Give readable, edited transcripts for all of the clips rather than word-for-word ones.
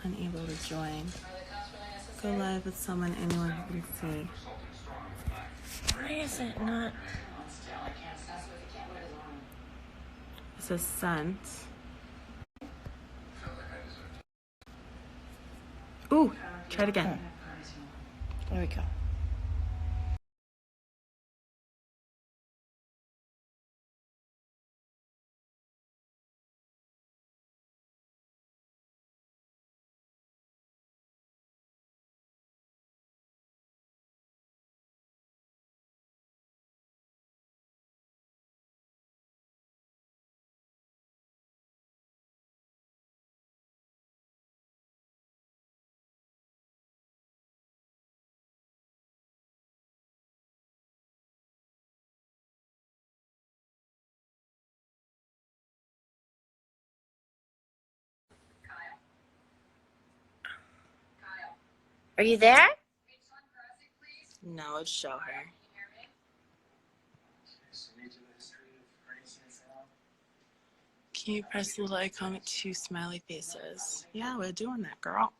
Unable to join. Go live with someone anyone can see. Why is it not? It says sent. Ooh, try it again. There we go. Are you there? No, it'd show her. Can you press the little icon with 2 smiley faces? Yeah, we're doing that, girl.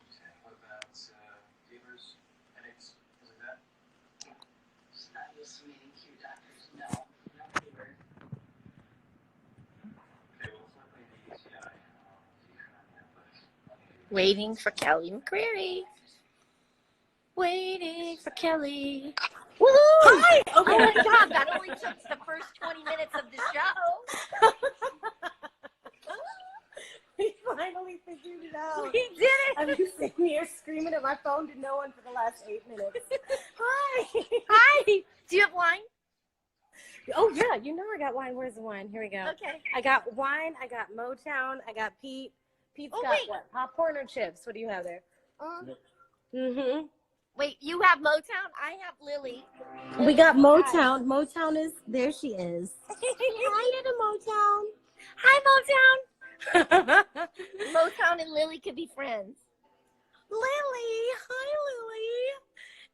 Waiting for Kelly McCreary. Waiting for Kelly. Woo! Hi! Okay. Oh my God, that only took the first 20 minutes of the show. We finally figured it out. We did it. I've been sitting here screaming at my phone to no one for the last 8 minutes. Hi. Hi. Do you have wine? Oh, yeah. You know I got wine. Where's the wine? Here we go. Okay. I got wine. I got Motown. I got Pete. Pete's got what? Popcorn or chips? What do you have there? Mm-hmm. Wait, you have Motown? I have Lily. We got Motown. Motown is, there she is. Hi, little Motown. Hi, Motown. Motown and Lily could be friends. Lily. Hi,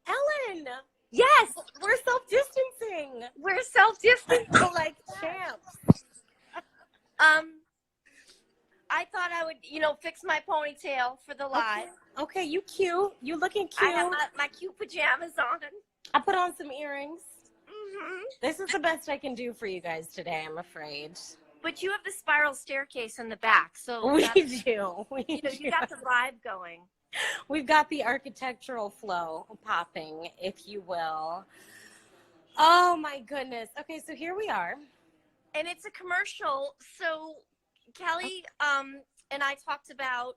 Lily. Ellen. Yes. We're self-distancing. We're self-distancing. Like champs. I thought I would, fix my ponytail for the live. Okay, you cute. You looking cute. I have my cute pajamas on. I put on some earrings. Mm-hmm. This is the best I can do for you guys today, I'm afraid. But you have the spiral staircase in the back, so We do. you got the vibe going. We've got the architectural flow popping, if you will. Oh my goodness. Okay, so here we are. And it's a commercial. So Kelly and I talked about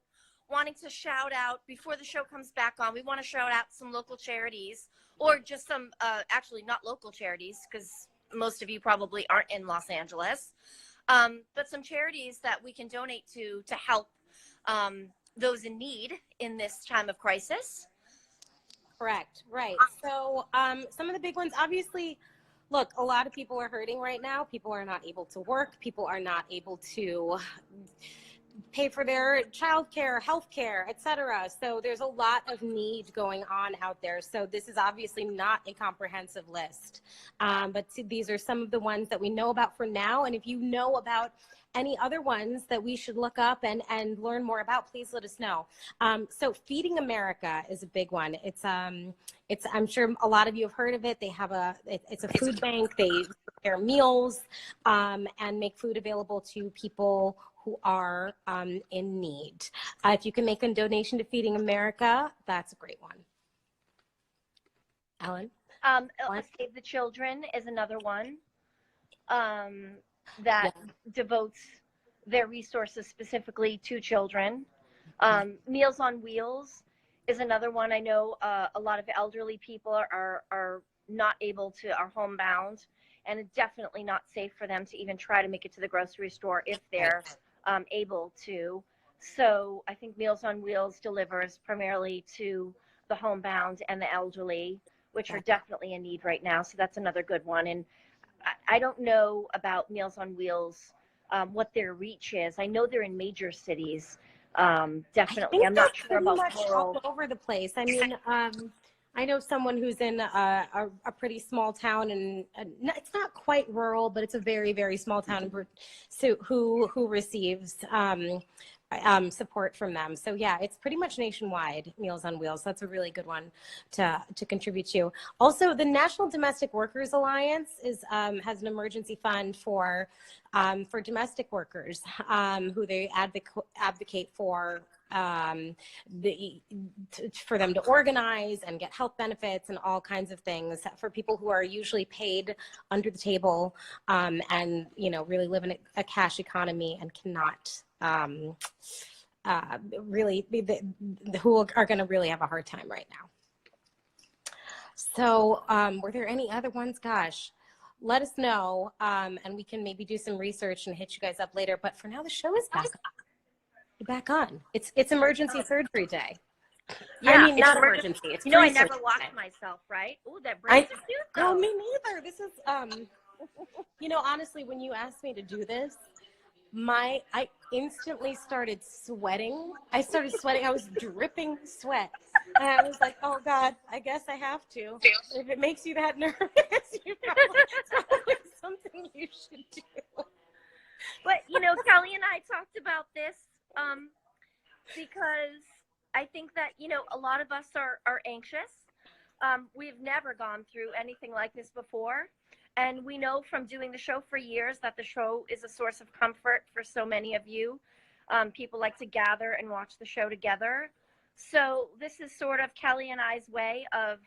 wanting to shout out before the show comes back on. We want to shout out some local charities, or just some actually not local charities, because most of you probably aren't in Los Angeles, but some charities that we can donate to help those in need in this time of crisis. Correct. Right. So some of the big ones, obviously, look, a lot of people are hurting right now. People are not able to work. People are not able to pay for their childcare, healthcare, etc. So there's a lot of need going on out there. So this is obviously not a comprehensive list, but these are some of the ones that we know about for now. And if you know about any other ones that we should look up and learn more about, please let us know. So Feeding America is a big one. It's I'm sure a lot of you have heard of it. They have it's a food bank. They prepare meals and make food available to people who are in need. If you can make a donation to Feeding America, that's a great one. Ellen? Save the Children is another one that devotes their resources specifically to children. Meals on Wheels is another one. I know a lot of elderly people are not able to, are homebound, and it's definitely not safe for them to even try to make it to the grocery store if they're able to. So I think Meals on Wheels delivers primarily to the homebound and the elderly, which are definitely in need right now. So that's another good one. And I don't know about Meals on Wheels, what their reach is. I know they're in major cities. Definitely. I'm not sure about rural. All over the place. I mean, I know someone who's in a pretty small town, and it's not quite rural, but it's a very, very small town, so who receives support from them. So yeah, it's pretty much nationwide, Meals on Wheels. That's a really good one to contribute to. Also, the National Domestic Workers Alliance has an emergency fund for domestic workers who they advocate for. For them to organize and get health benefits and all kinds of things for people who are usually paid under the table, and really live in a cash economy and cannot really who are going to really have a hard time right now. So were there any other ones? Gosh, let us know, and we can maybe do some research and hit you guys up later. But for now, the show is back on. It's emergency surgery day. Yeah, I mean, not emergency. It's I never watched myself, right? Oh, that brings us to Oh, me neither. This is honestly, when you asked me to do this, I instantly started sweating. I started sweating. I was dripping sweat. And I was like, oh God, I guess I have to. If it makes you that nervous, it's probably something you should do. But Kelly and I talked about this because I think that a lot of us are anxious. We've never gone through anything like this before, and we know from doing the show for years that the show is a source of comfort for so many of you. People like to gather and watch the show together. So this is sort of Kelly and I's way of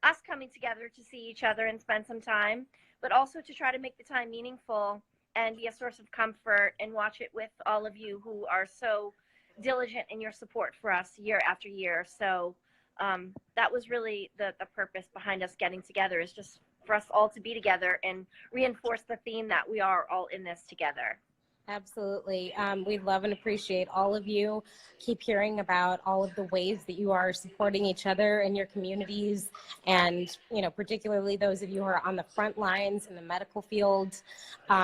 us coming together to see each other and spend some time, but also to try to make the time meaningful and be a source of comfort and watch it with all of you who are so diligent in your support for us year after year. So that was really the purpose behind us getting together, is just for us all to be together and reinforce the theme that we are all in this together. Absolutely. We love and appreciate all of you. Keep hearing about all of the ways that you are supporting each other in your communities, and particularly those of you who are on the front lines in the medical field. We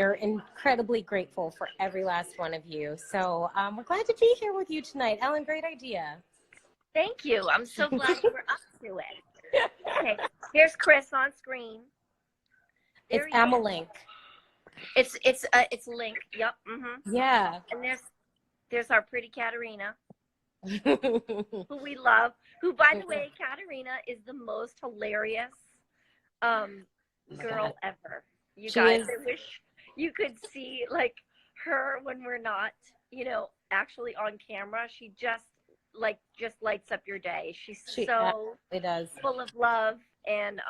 are incredibly grateful for every last one of you. So we're glad to be here with you tonight. Ellen, great idea. Thank you. I'm so glad we're up to it. Okay, here's Chris on screen. It's Amalink. It's Link. Yep. Mm-hmm. Yeah. And there's our pretty Katerina, who we love. Who, by the way, Katerina is the most hilarious girl ever. You guys, I wish you could see her when we're not, actually on camera. She just lights up your day. She so does. Full of love and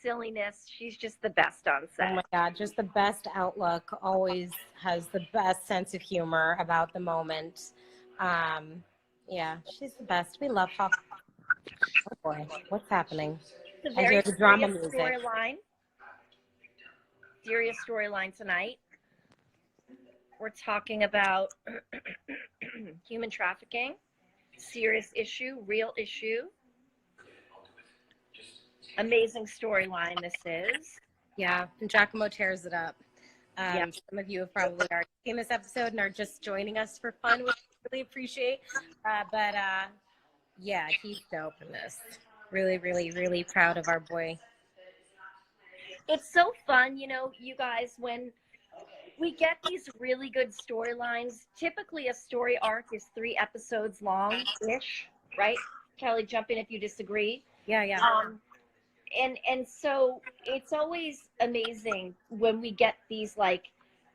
silliness. She's just the best on set. Oh my God, just the best outlook. Always has the best sense of humor about the moment. Yeah, she's the best. We love her. Oh boy, what's happening? It's a very serious drama music. Serious storyline tonight. We're talking about human trafficking. Serious issue, real issue. Amazing storyline this is. Yeah, and Giacomo tears it up. Some of you have probably already seen this episode and are just joining us for fun, which I really appreciate. Yeah, he's dope in this. Really, really, really proud of our boy. It's so fun, you guys, when we get these really good storylines. Typically, a story arc is 3 episodes long-ish, right? Kelly, jump in if you disagree. Yeah. And so it's always amazing when we get these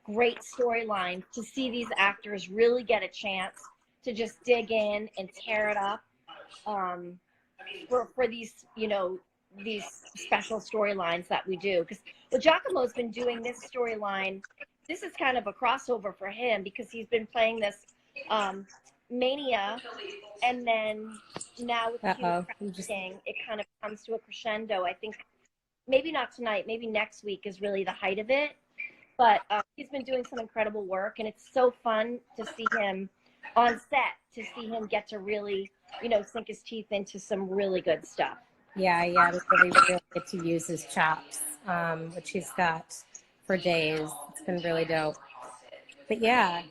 great storylines to see these actors really get a chance to just dig in and tear it up for these these special storylines that we do. Because Giacomo's been doing this storyline. This is kind of a crossover for him because he's been playing this mania, and then now with the human trafficking, it kind of comes to a crescendo. I think maybe not tonight, maybe next week is really the height of it. But he's been doing some incredible work, and it's so fun to see him on set, to see him get to really, sink his teeth into some really good stuff. Yeah, we really get to use his chops, which he's got for days. It's been really dope. But yeah.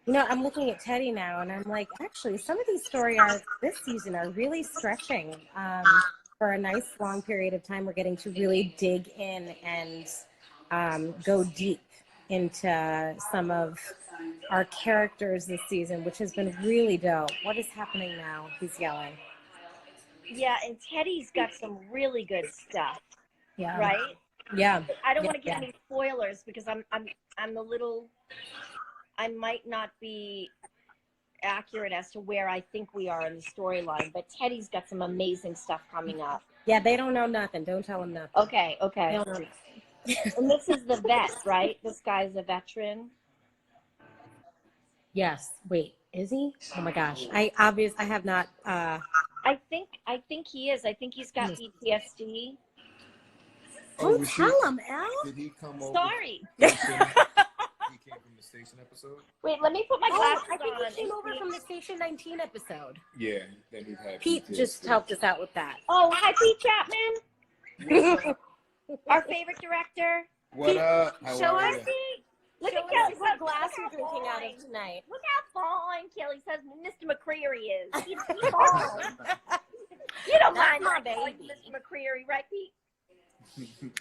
You know, I'm looking at Teddy now, and I'm like, actually, some of these story arcs this season are really stretching for a nice long period of time. We're getting to really dig in and go deep into some of our characters this season, which has been really dope. What is happening now? He's yelling. Yeah, and Teddy's got some really good stuff, Yeah. right? Yeah. I don't Yeah, want to give yeah. any spoilers because I'm a little, I might not be accurate as to where I think we are in the storyline, but Teddy's got some amazing stuff coming up. Yeah, they don't know nothing. Don't tell them nothing. Okay, They okay. don't know nothing. And this is the vet, right? This guy's a veteran. Yes. Wait, is he? Oh my gosh. I have not I think he is. I think he's got PTSD. don't was tell him, El. Did he come over? Sorry. He came from the station episode? Wait, let me put my Oh, glasses I think on. he came over from the Station 19 episode. Yeah, then he had Pete just PTSD. helped us out with that. Oh, hi, Pete Chapman, our favorite director. What up? How Show are us you? See? Look Show at us Kelly. what glass you're drinking out of tonight. Look how fine Kelly says Mr. McCreary is. He's fine. You don't That's mind my my calling baby. Mr. McCreary, right, Pete?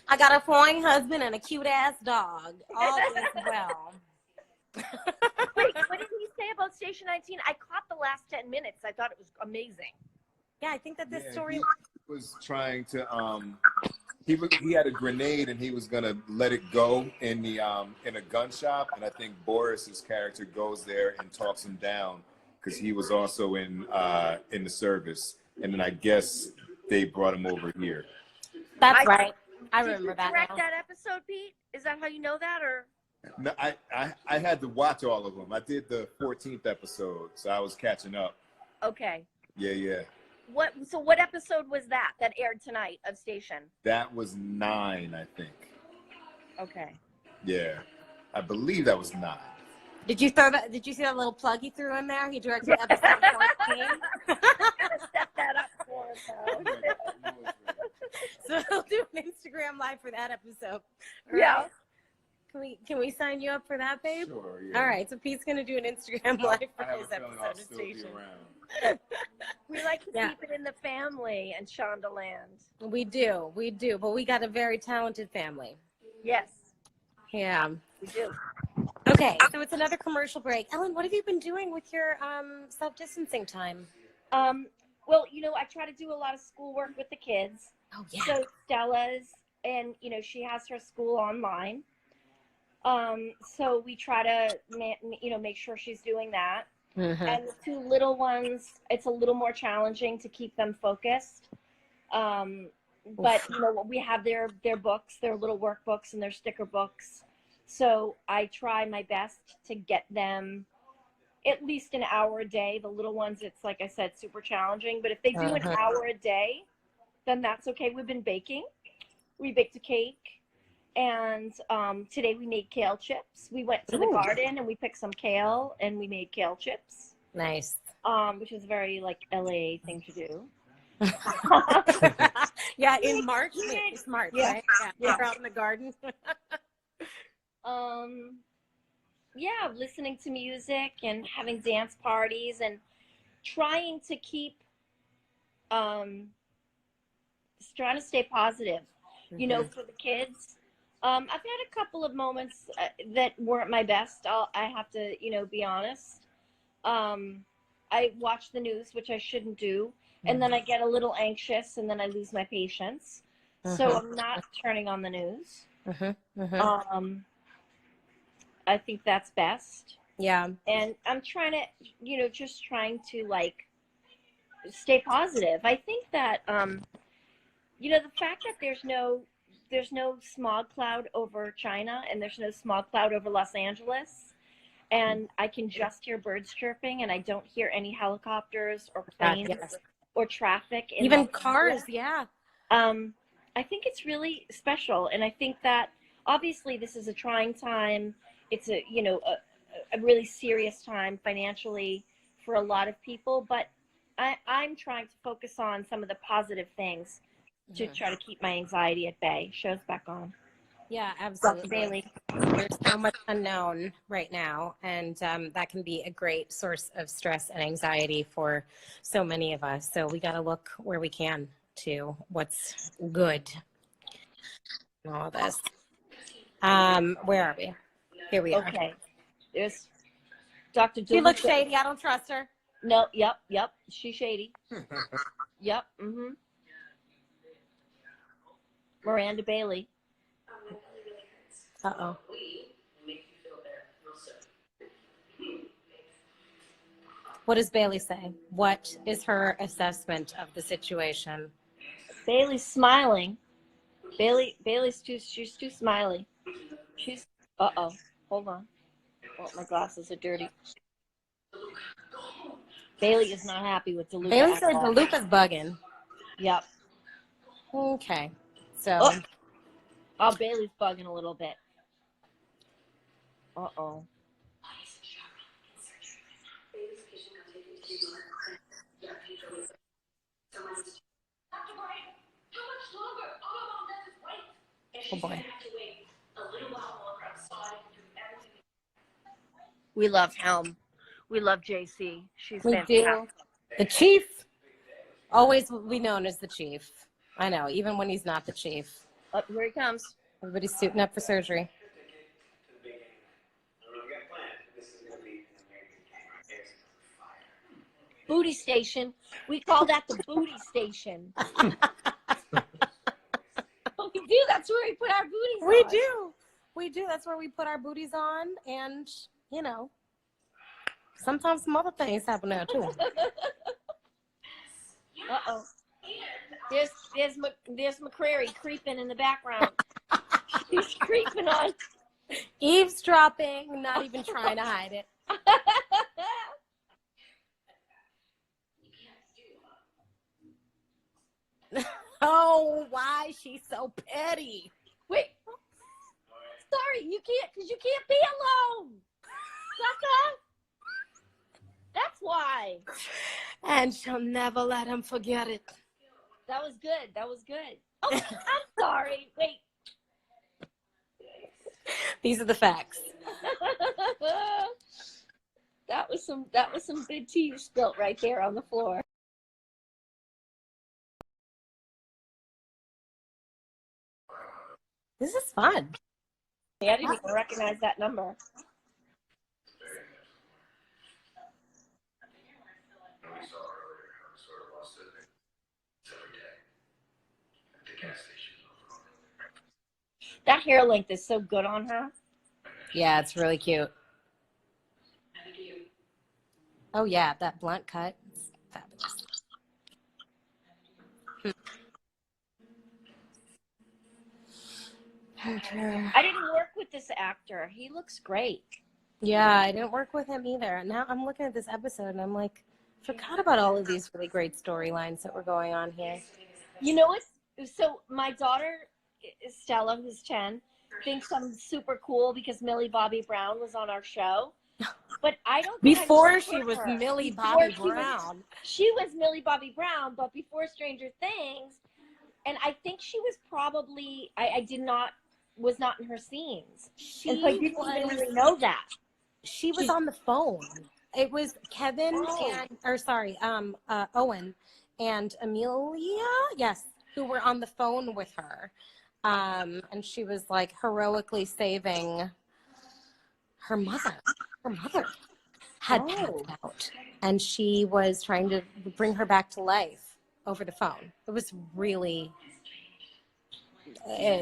I got a fine husband and a cute ass dog. All is well. Wait, what did he say about Station 19? I caught the last 10 minutes. I thought it was amazing. Yeah, I think that this story. He was trying to he had a grenade and he was gonna let it go in the in a gun shop, and I think Boris's character goes there and talks him down because he was also in the service, and then I guess they brought him over here. That's right. I Did remember you that. direct Now. that episode, Pete? Is that how you know that, or? No, I had to watch all of them. I did the 14th episode, so I was catching up. Okay. Yeah. So what episode was that aired tonight of Station? That was 9, I think. Okay. Yeah, I believe that was 9. Did you throw that? Did you see that little plug he threw in there? He directed episode 14. I'm gonna set that up for us. So he'll do an Instagram live for that episode. All Yeah. right? Can we sign you up for that, babe? Sure, yeah. All right, so Pete's gonna do an Instagram live I for have his a feeling I'll episode of still be Station. around. We like to Yeah. keep it in the family and Shondaland. We do, but we got a very talented family. Yes, Yeah. we do. Okay, so it's another commercial break. Ellen, what have you been doing with your self-distancing time? Well, I try to do a lot of schoolwork with the kids. Oh yeah. So Stella's, and she has her school online. So we try to, make sure she's doing that. Mm-hmm. And the 2 little ones, it's a little more challenging to keep them focused. But we have their books, their little workbooks and their sticker books. So I try my best to get them at least an hour a day. The little ones, it's like I said, super challenging. But if they do an hour a day, then that's okay. We've been baking. We baked a cake. And today we made kale chips. We went to the garden and we picked some kale and we made kale chips. Nice. Which is a very LA thing to do. Yeah, in March. It's March, Yeah. right? Yeah. We're out in the garden. Yeah, listening to music and having dance parties and trying to keep trying to stay positive, for the kids. I've had a couple of moments that weren't my best. I have to, be honest. I watch the news, which I shouldn't do, and then I get a little anxious, and then I lose my patience. So I'm not turning on the news. I think that's best. Yeah. And I'm trying to, just trying to stay positive. I think that, the fact that there's no smog cloud over China and there's no smog cloud over Los Angeles, and I can just hear birds chirping and I don't hear any helicopters or planes or traffic. Even cars, yeah. I think it's really special, and I think that obviously this is a trying time. It's a really serious time financially for a lot of people, but I'm trying to focus on some of the positive things to try to keep my anxiety at bay. Show's back on. Yeah, Dr. absolutely. Bailey. There's so much unknown right now, and that can be a great source of stress and anxiety for so many of us. So we got to look where we can to what's good in all of this. Where are we? Here we are. Okay. There's Dr. She looks DeLuca. shady. I don't trust her. No, yep. She's shady. Yep. Miranda Bailey. Uh-oh. What does Bailey say? What is her assessment of the situation? Bailey's smiling. Bailey's she's too smiley. She's uh-oh. Hold on. Oh, my glasses are dirty. Bailey is not happy with DeLuca. Bailey said DeLuca's bugging. Yep. Okay. So Bailey's bugging a little bit. Uh-oh. oh boy. We love Helm. We love JC. She's We fantastic. do. The chief always will be known as the chief. I know, even when he's not the chief. Oh, here he comes. Everybody's suiting up for surgery. Booty station. We call that the booty station. We do. That's where we put our booties on. We do. That's where we put our booties on, and you know, sometimes some other things happen there too. Uh-oh. There's McCreary creeping in the background. He's creeping on. Eavesdropping, not even trying to hide it. Oh, why she's so petty? Wait. Sorry, you can't, because you can't be alone. Sucker. That's why. And she'll never let him forget it. That was good. That was good. Oh, I'm sorry. Wait. These are the facts. That was some good tea you spilt right there on the floor. This is fun. I didn't even recognize that number. That hair length is so good on her. Yeah, it's really cute. Oh yeah, that blunt cut. It's fabulous. Okay. I didn't work with this actor. He looks great. Yeah, I didn't work with him either. Now I'm looking at this episode and I'm like, forgot about all of these really great storylines that were going on here. You know what? So my daughter, Stella, who's 10, thinks I'm super cool because Millie Bobby Brown was on our show. But I don't think Before she was Millie Bobby Brown. She was Millie Bobby Brown, but before Stranger Things. And I think she was probably, was not in her scenes. And so I didn't even really know that. She was on the phone. It was Kevin Owen and Amelia, yes, who were on the phone with her. And she was like heroically saving her mother. Her mother had passed out, and she was trying to bring her back to life over the phone. It was really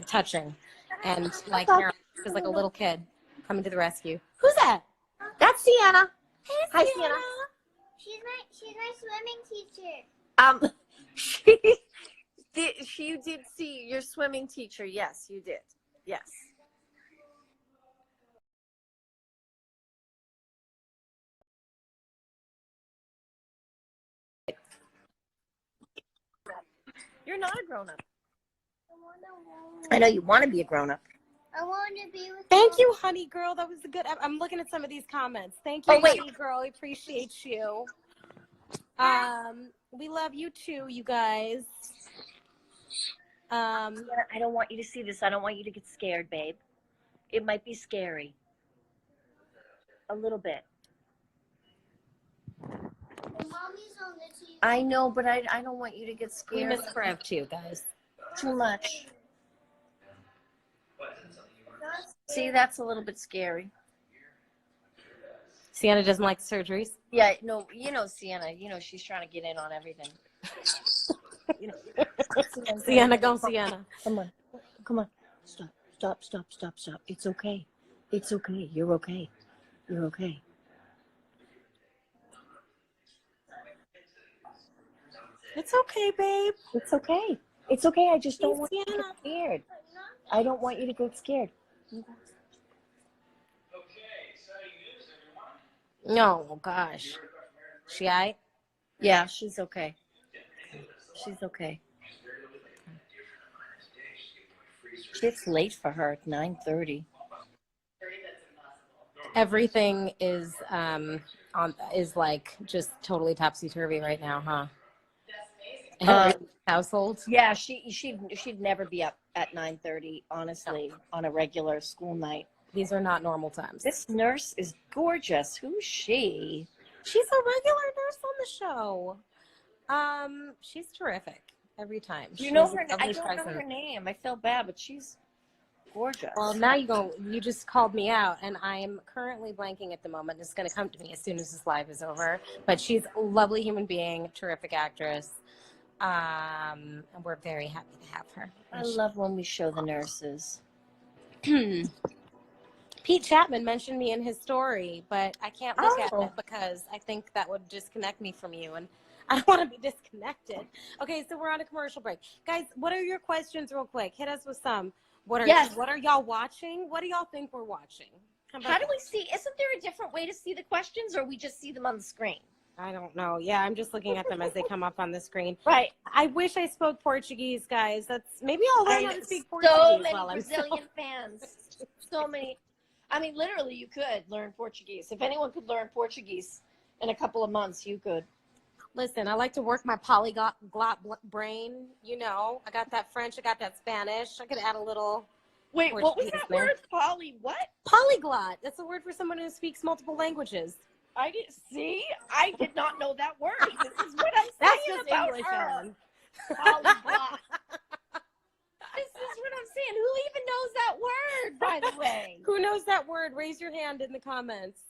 touching, and like Karen was like a little kid coming to the rescue. Who's that? That's Sienna. Hey, Hi, Sienna. Sienna. She's my swimming teacher. She did see your swimming teacher. Yes, you did. Yes. You're not a grown-up. I know you want to be a grown-up. I want to be with Thank you, honey girl. That was a good. I'm looking at some of these comments. Thank you, honey girl. I appreciate you. We love you too, you guys. I don't want you to see this. I don't want you to get scared, babe. It might be scary. A little bit. Mommy's on the TV. I know, but I don't want you to get We scared miss Brev too, guys. too much. See, that's a little bit scary. Sienna doesn't like surgeries. Yeah, no, Sienna, she's trying to get in on everything. Sienna, go Sienna. Come on. Stop. It's okay. You're okay. It's okay, babe. It's okay. I just don't Hey, want you to Sienna. get scared. I don't want you to get scared. No, gosh. She aight? Yeah, she's okay. It's late for her at 9:30. Everything is is like just totally topsy turvy right now, huh? Every household. Yeah, she'd never be up at 9:30, honestly, on a regular school night. These are not normal times. This nurse is gorgeous. Who's she? She's a regular nurse on the show. She's terrific every time. Do you know She's a her? I lovely don't know presence. her name. I feel bad, but she's gorgeous. Well, now you just called me out, and I am currently blanking at the moment. It's going to come to me as soon as this live is over. But she's a lovely human being, terrific actress, and we're very happy to have her. I love when we show the nurses. Pete Chapman mentioned me in his story, but I can't look at Oh. it because I think that would disconnect me from you, and I don't want to be disconnected. Okay, so we're on a commercial break. Guys, what are your questions real quick? Hit us with some. What are y'all watching? What do y'all think we're watching? How do we see? Isn't there a different way to see the questions, or we just see them on the screen? I don't know. Yeah, I'm just looking at them as they come up on the screen. Right. I wish I spoke Portuguese, guys. Maybe I'll learn how to speak Portuguese. So many while I'm Brazilian fans. So many. I mean, literally, you could learn Portuguese. If anyone could learn Portuguese in a couple of months, you could. Listen, I like to work my polyglot brain. I got that French, I got that Spanish. I could add a little. Wait, what was Portuguese that there. word? What? Polyglot. That's a word for someone who speaks multiple languages. I did not know that word. This is what I'm That's saying just about English, her. Ellen. Polyglot. This is what I'm saying. Who even knows that word, by the way? Who knows that word? Raise your hand in the comments.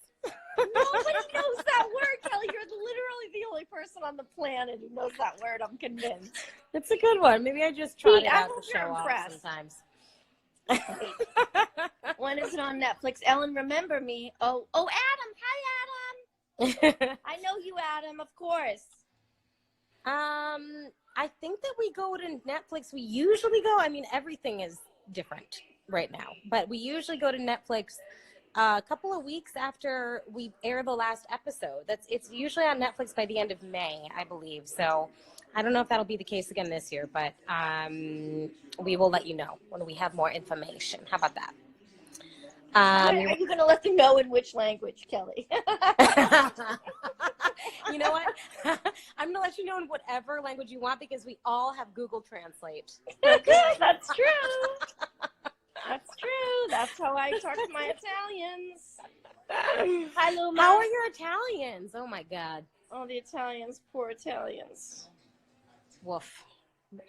Nobody knows that word, Kelly. You're literally the only person on the planet who knows that word. I'm convinced. It's a good one. Maybe I just trot it I out hope to you're show off impressed. sometimes. When is it on Netflix? Ellen, remember me. Oh, Adam. Hi, Adam. I know you, Adam, of course. I think that we go to Netflix. We usually go. I mean, everything is different right now, but we usually go to Netflix a couple of weeks after we air the last episode. It's usually on Netflix by the end of May, I believe. So I don't know if that'll be the case again this year, but we will let you know when we have more information. How about that? Are you going to let them know in which language, Kelly? You know what? I'm going to let you know in whatever language you want because we all have Google Translate. That's true. That's true. That's how I talk to my Italians. Hi, Luma. How are your Italians? Oh, my God. Oh, the Italians. Poor Italians. Woof.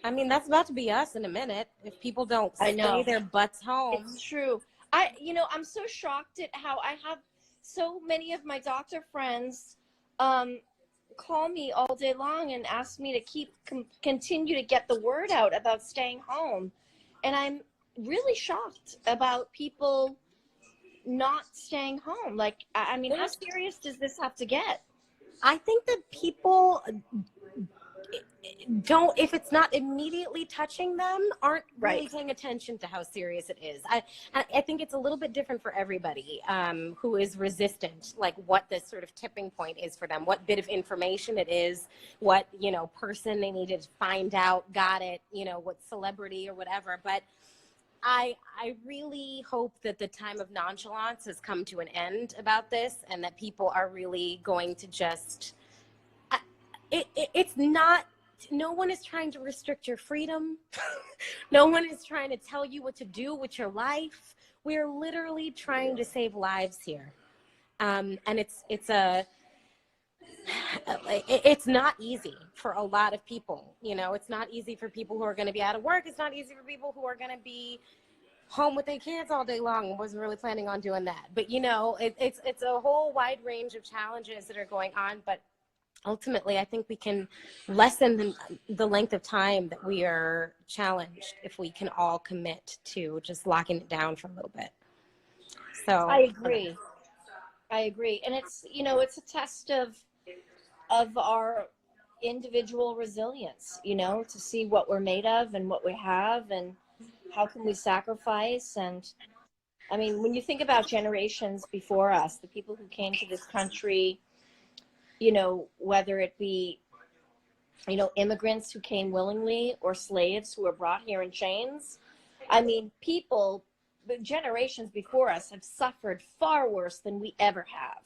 I mean, that's about to be us in a minute if people don't stay their butts home. It's true. I'm so shocked at how I have so many of my doctor friends call me all day long and ask me to continue to get the word out about staying home. And I'm really shocked about people not staying home. Like, I mean, how serious does this have to get? I think that people don't, if it's not immediately touching them, aren't really paying attention to how serious it is. I think it's a little bit different for everybody who is resistant, like what this sort of tipping point is for them, what bit of information it is, what, person they needed to find out, got it, what celebrity or whatever. But I really hope that the time of nonchalance has come to an end about this and that people are really going to just, it's not no one is trying to restrict your freedom. No one is trying to tell you what to do with your life. We're literally trying to save lives here. And it's not easy for a lot of people. You know, it's not easy for people who are going to be out of work. It's not easy for people who are going to be home with their kids all day long and wasn't really planning on doing that. But, you know, it's a whole wide range of challenges that are going on. But ultimately, I think we can lessen the length of time that we are challenged if we can all commit to just locking it down for a little bit. So I agree. And it's, you know, it's a test of our individual resilience, you know, to see what we're made of and what we have and how can we sacrifice. And I mean, when you think about generations before us, the people who came to this country, you know, whether it be, you know, immigrants who came willingly or slaves who were brought here in chains. I mean, the generations before us have suffered far worse than we ever have.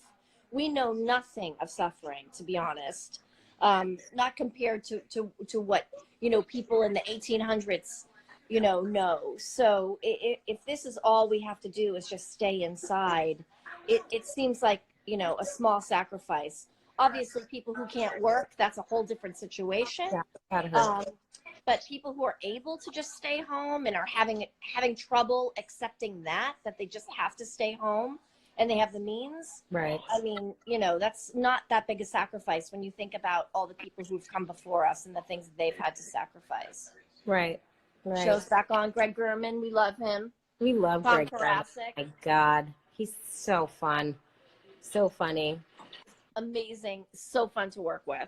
We know nothing of suffering, to be honest, not compared to what, you know, people in the 1800s, you know. So if this is all we have to do is just stay inside, it seems like, you know, a small sacrifice. Obviously, people who can't work, that's a whole different situation. yeah, But people who are able to just stay home and are having trouble accepting that they just have to stay home and they have the means. right. I mean, you know, that's not that big a sacrifice when you think about all the people who've come before us and the things that they've had to sacrifice. Right. Show's back on. Greg Gurman, we love him. We love Tom Greg. Karasik. My God, he's so fun, so funny. Amazing, so fun to work with.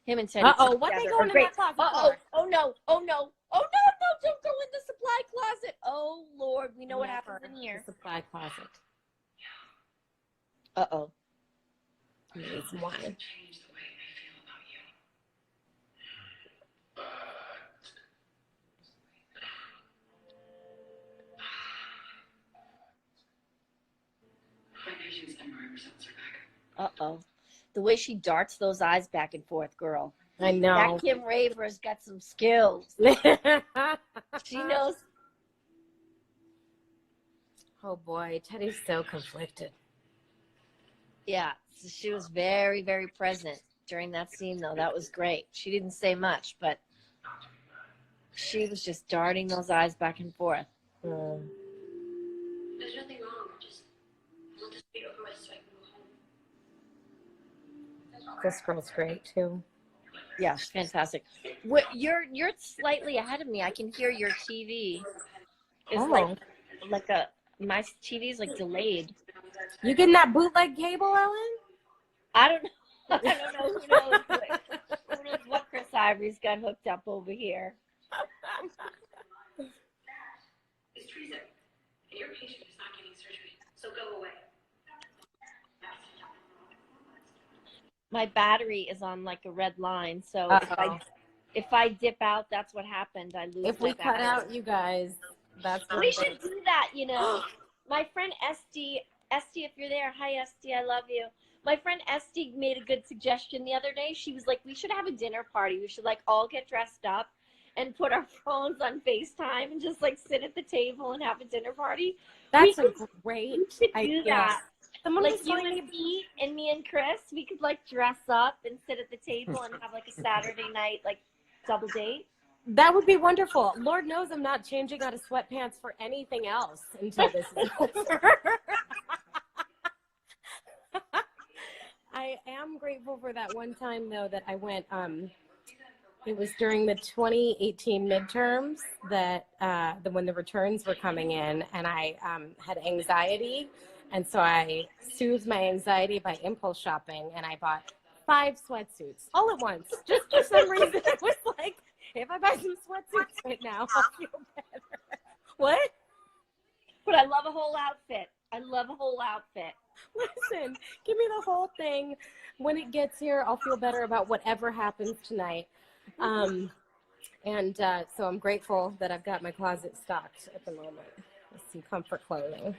Him and Teddy. What they going in that closet for? Oh no! Don't go in the supply closet. Oh Lord, we know what happens in here. The supply closet. It's wine. The way she darts those eyes back and forth, girl. I know. That Kim Raver's got some skills. She knows. Oh boy, Teddy's so conflicted. Yeah, she was very, very present during that scene, though. That was great. She didn't say much, but she was just darting those eyes back and forth. There's nothing wrong. Just want this to be over with so I can go home. This girl's great too. Yeah, fantastic. You're slightly ahead of me. I can hear your TV is my TV is like delayed. You getting that bootleg cable, Ellen? I don't know. I don't know. Who knows what Chris Ivory's got hooked up over here. It's treason. And your patient is not getting surgery. So go away. My battery is on like a red line, so if I dip out, that's what happened. I lose. If we cut out, you guys, that's what we should do that. You know, my friend Esty, if you're there, hi Esty, I love you. My friend Esty made a good suggestion the other day. She was like, we should have a dinner party. We should like all get dressed up and put our phones on FaceTime and just like sit at the table and have a dinner party. That's a great idea. That. Someone like you and me and Chris, we could like dress up and sit at the table and have like a Saturday night like double date. That would be wonderful. Lord knows I'm not changing out of sweatpants for anything else until this is over. I am grateful for that one time though that I went. It was during the 2018 midterms that when the returns were coming in, and I had anxiety. And so I soothed my anxiety by impulse shopping, and I bought 5 sweatsuits all at once. Just for some reason, it was like, if I buy some sweatsuits right now, I'll feel better. What? But I love a whole outfit. Listen, give me the whole thing. When it gets here, I'll feel better about whatever happens tonight. So I'm grateful that I've got my closet stocked at the moment with some comfort clothing.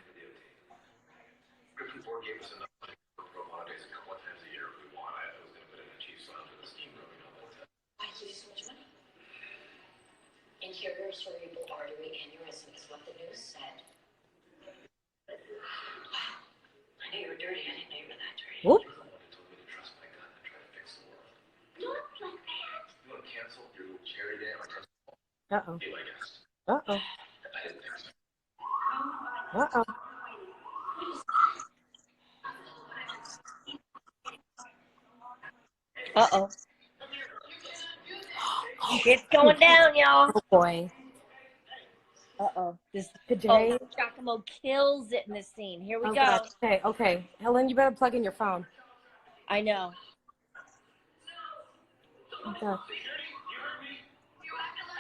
Gave us enough money for holidays a couple of times a year if we want. I was going to put in a cheap salad with a steam going on that. Interior cerebral artery aneurysm is what the news said. Wow. I knew you were dirty. I didn't know you were that dirty. Whoop. Not like that. You want to cancel your little cherry day or trust Uh-oh. me, I guess. Uh-oh. I didn't think so. Uh-oh. Uh-oh. It's going down, y'all. Oh, boy. Uh-oh. This Good day. Giacomo kills it in this scene. Here we Oh, go. God. Okay, okay. Helen, you better plug in your phone. I know. Okay.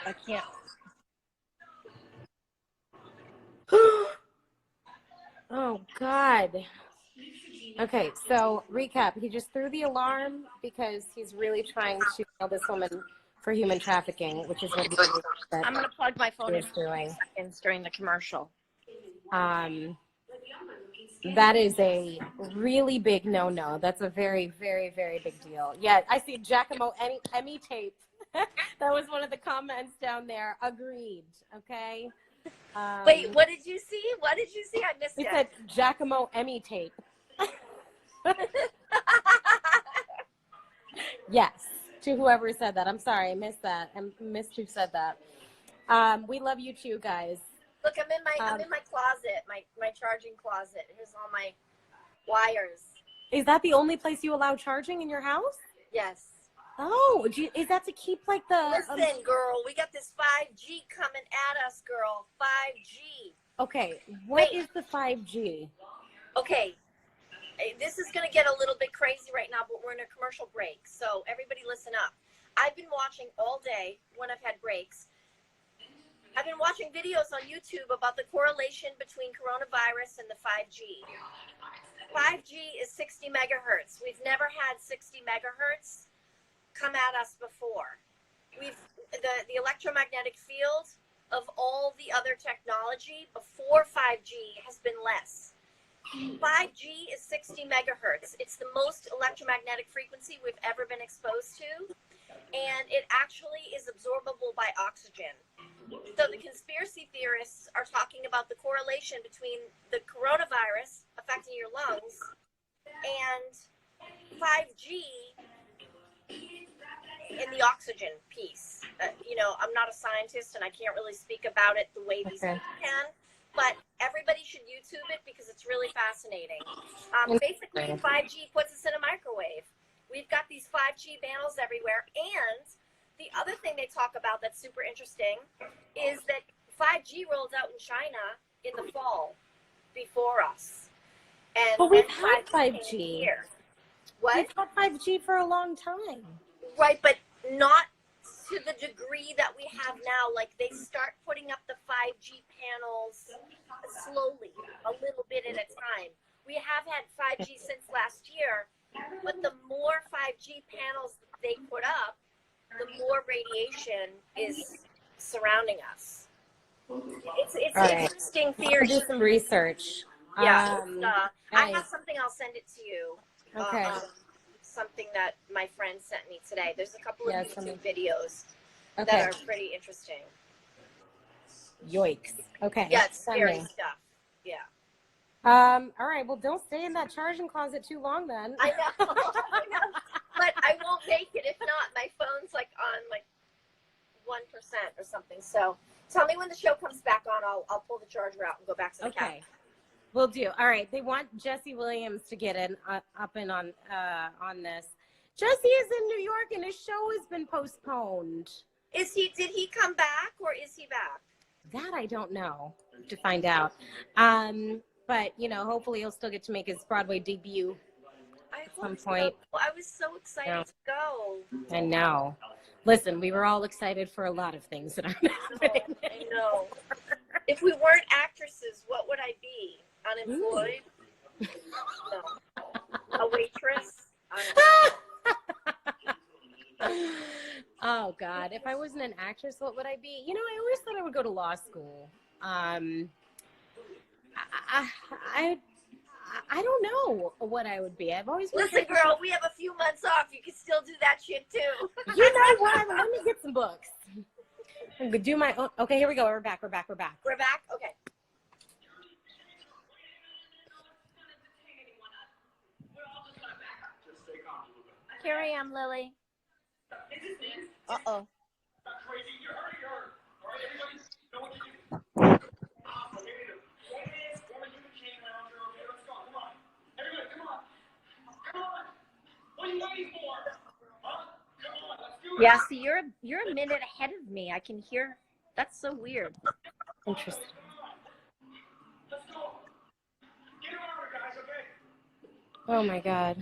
I can't. Oh, God. Okay, so recap. He just threw the alarm because he's really trying to nail this woman for human trafficking, which is what he said I'm going to plug my phone he in was doing. seconds during the commercial. That is a really big no-no. That's a very, very, very big deal. Yeah, I see Giacomo Emmy tape. That was one of the comments down there. Agreed. Okay. Wait, what did you see? What did you see? I missed He it. said Giacomo Emmy tape. Yes, to whoever said that. I'm sorry, I missed that. I missed who said that. We love you too, guys. Look, I'm in my closet, my charging closet. Here's all my wires. Is that the only place you allow charging in your house? Yes. Oh, is that to keep like the? Listen, girl, we got this 5G coming at us, girl. 5G. Okay, what Wait. is the 5G? Okay, this is going to get a little bit crazy right now, but we're in a commercial break. So everybody listen up. I've been watching all day when I've had breaks. I've been watching videos on YouTube about the correlation between coronavirus and the 5G. 5G is 60 megahertz. We've never had 60 megahertz come at us before. The electromagnetic field of all the other technology before 5G has been less. 5G is 60 megahertz. It's the most electromagnetic frequency we've ever been exposed to, and it actually is absorbable by oxygen. So the conspiracy theorists are talking about the correlation between the coronavirus affecting your lungs and 5G in the oxygen piece. I'm not a scientist and I can't really speak about it the way these people can, but everybody should YouTube it because it's really fascinating. Basically, 5G puts us in a microwave. We've got these 5G panels everywhere, and the other thing they talk about that's super interesting is that 5G rolls out in China in the fall before us. And But we've then had 5G. came here. What? We've had 5G for a long time. Right, but not to the degree that we have now. Like, they start putting up the 5G panels slowly, a little bit at a time. We have had 5G since last year, but the more 5G panels they put up, the more radiation is surrounding us. It's All an right. interesting I'll theory. do some research. Yeah, I nice. have something. I'll send it to you. Okay. Something that my friend sent me today. There's a couple of Yeah, YouTube videos Okay. that are pretty interesting. Yoicks. Okay. Yeah, it's Send scary me. stuff. Yeah. All right. Well, don't stay in that charging closet too long then. I know. I know. But I won't make it if not. My phone's like on like 1% or something. So tell me when the show comes back on. I'll pull the charger out and go back to the couch. Okay. We'll do. All right. They want Jesse Williams to get in up in on this. Jesse is in New York and his show has been postponed. Did he come back or is he back? That I don't know. To find out. But hopefully he'll still get to make his Broadway debut I at some hope point. so. I was so excited to go. I know. Listen, we were all excited for a lot of things that are happening. I know. If we weren't actresses, what would I be? Unemployed? No. A waitress? Oh God! If I wasn't an actress, what would I be? I always thought I would go to law school. I don't know what I would be. I've always been Listen, girl, we have a few months off. You can still do that shit too. You know what? Let me get some books. I'm gonna do my own. Okay, here we go. We're back. We're back. We're back? Okay. Here I am, Lily. Uh-oh. Yeah, see, you're a minute ahead of me. I can hear. That's so weird. Interesting. Oh my God.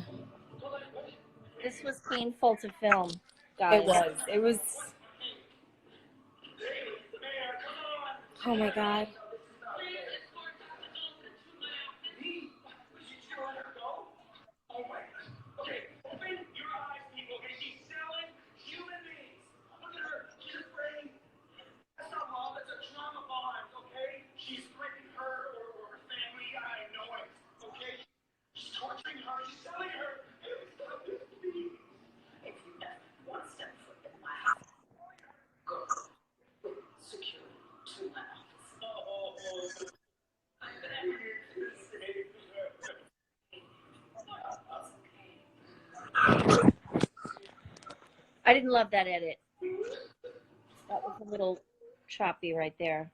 This was painful to film, guys. It was. It was. Oh my God. I didn't love that edit. That was a little choppy right there.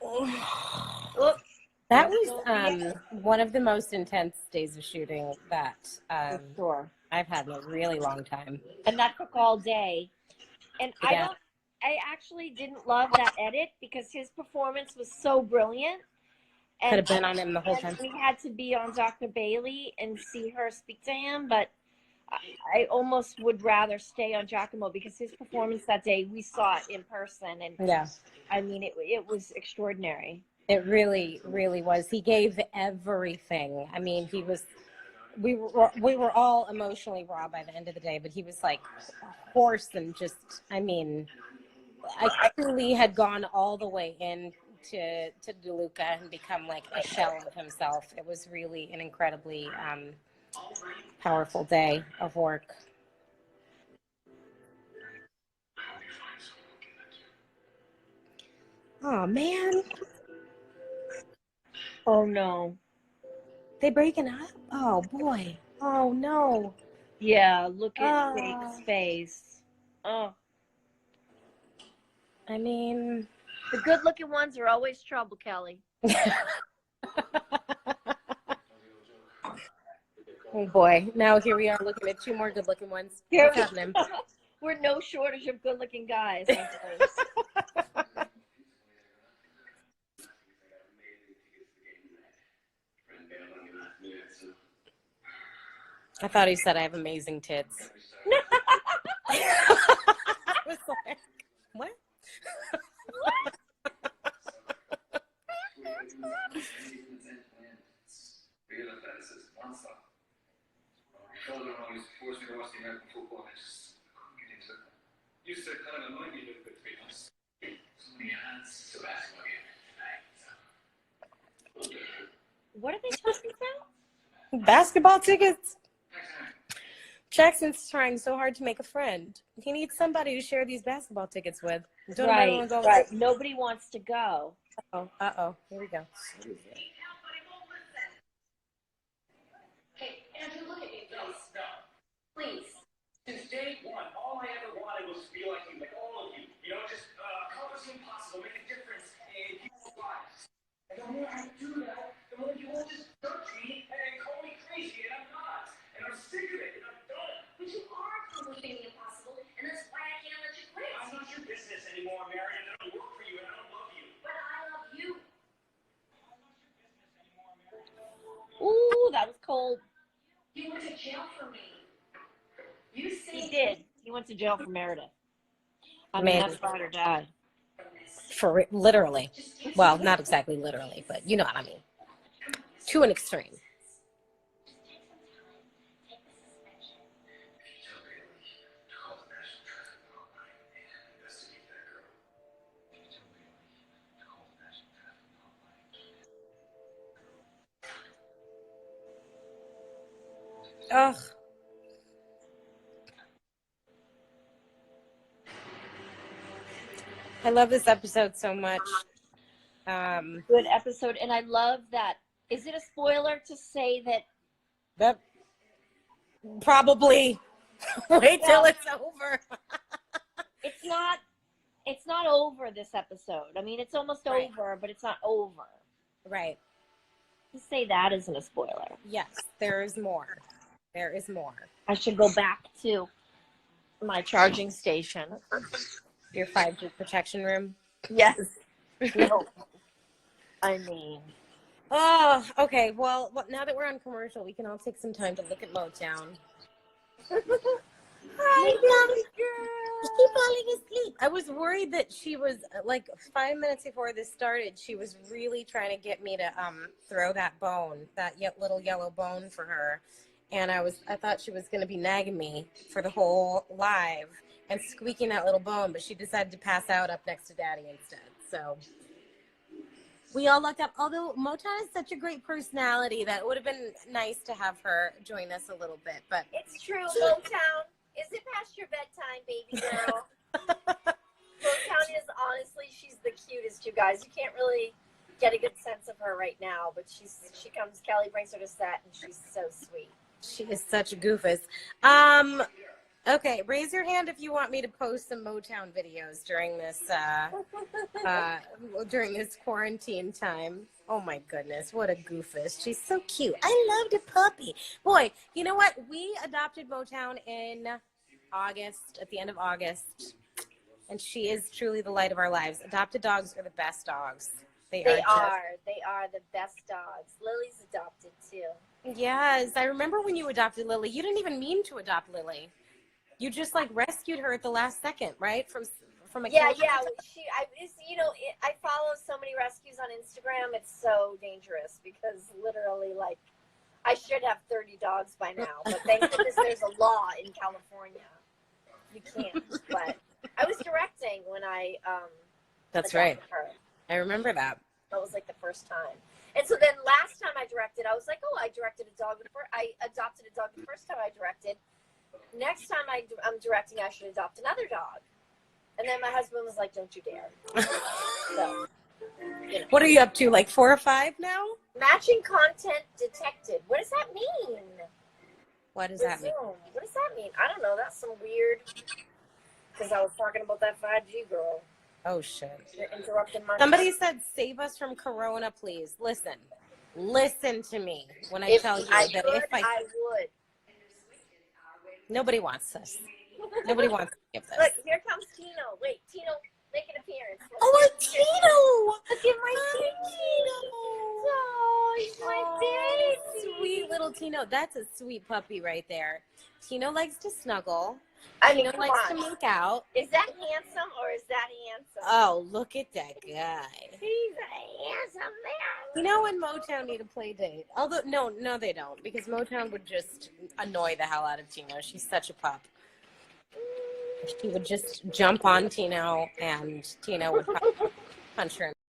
Oh, That was one of the most intense days of shooting that for sure. I've had in a really long time. And that took all day. And Yeah. I actually didn't love that edit because his performance was so brilliant. And Could have been on him the whole and time. we had to be on Dr. Bailey and see her speak to him, but I almost would rather stay on Giacomo because his performance that day, we saw it in person, and Yeah. I mean, it was extraordinary. It really, really was. He gave everything. I mean, we were all emotionally raw by the end of the day, but he was like hoarse and just, I mean, I truly had gone all the way in to DeLuca and become like a shell of himself. It was really an incredibly powerful day of work. Oh man. Oh no. They breaking up? Oh boy. Oh no. Yeah, look at Jake's face. Oh. I mean, The good-looking ones are always trouble, Kelly. oh boy. Now here we are looking at two more good-looking ones. Here What's happening? We're no shortage of good-looking guys. I suppose. I thought he said I have amazing tits. I was like, what? Used to kind of annoy me a little bit, to be honest. So many ads to basketball game tonight. What are they talking about? Basketball tickets? Jackson's trying so hard to make a friend. He needs somebody to share these basketball tickets with. Don't nobody wanna go with Right. it? Nobody wants to go. Uh-oh. Here we go. Hey, Andrew, look at me, please. Please. Since day one, all I ever wanted was to be like you, like all of you. You know, just accomplish the impossible, make a difference in people's lives. And the more I do that, the more you all just judge me and call me crazy, and I'm not. And I'm sick of it, and I'm done. But you are accomplishing the impossible, and that's why I can't let you quit. I'm not your business anymore, Mary, and I don't work for you, and I don't love you. But I love you. Ooh, that was cold. You went to jail for me. You He saved did. He went to jail for Meredith. I mean, Man. that's ride or die. For literally. Well, not exactly literally, but you know what I mean. to an extreme. Ugh. I love this episode so much. Good episode. And I love that. Is it a spoiler to say that? That probably wait till it's over. It's not over this episode. I mean, it's almost Right. over, but it's not over. Right. To say that isn't a spoiler. Yes, there is more. There is more. I should go back to my charging station. Your 5G protection room. Yes. No. I mean, Oh, okay. Well, now that we're on commercial, we can all take some time to look at Motown. Hi, baby girl. Is she falling asleep? I was worried that she was like 5 minutes before this started. She was really trying to get me to throw that bone, that little yellow bone for her, and I thought she was going to be nagging me for the whole live and squeaking that little bone, but she decided to pass out up next to Daddy instead. So we all looked up. Although Motown is such a great personality that it would have been nice to have her join us a little bit, but it's true, Motown. Is it past your bedtime, baby girl? Motown is honestly, she's the cutest, you guys. You can't really get a good sense of her right now, but she comes, Kelly brings her to set, and she's so sweet. she is such a goofus. Okay, raise your hand if you want me to post some Motown videos during this quarantine time. Oh my goodness, what a goofus. She's so cute. I loved a puppy. Boy, you know what? We adopted Motown in August, at the end of August, and she is truly the light of our lives. Adopted dogs are the best dogs. They are the best dogs. Lily's adopted too. Yes, I remember when you adopted Lily. You didn't even mean to adopt Lily. You just like rescued her at the last second, right? From a yeah. I follow so many rescues on Instagram. It's so dangerous because literally, like, I should have 30 dogs by now. But thank goodness there's a law in California. You can't. But I was directing when I That's right. her. I remember that. That was like the first time. And so then last time I directed, I was like, oh, I adopted a dog the first time I directed. Next time I'm directing, I should adopt another dog. And then my husband was like, don't you dare. So, you know. What are you up to, like 4 or 5 now? Matching content detected. What does that mean? What does that mean? What does that mean? I don't know. That's some weird, because I was talking about that 5G girl. Oh, shit. You're interrupting my... Somebody said, save us from Corona, please. Listen to me when I tell you that if I would. Nobody wants this. Nobody wants to give this. Look, here comes Tino. Wait, Tino, make an appearance. Oh, Tino! Look at my Tino. Oh, he's my baby. Sweet little Tino. That's a sweet puppy right there. Tino likes to snuggle. I mean, Tino likes to make out. Is that handsome or is that handsome? Oh, look at that guy. He's a handsome man. You know when Motown need a play date? Although, no, they don't. Because Motown would just annoy the hell out of Tino. She's such a pup. She would just jump on Tino, and Tino would probably punch her in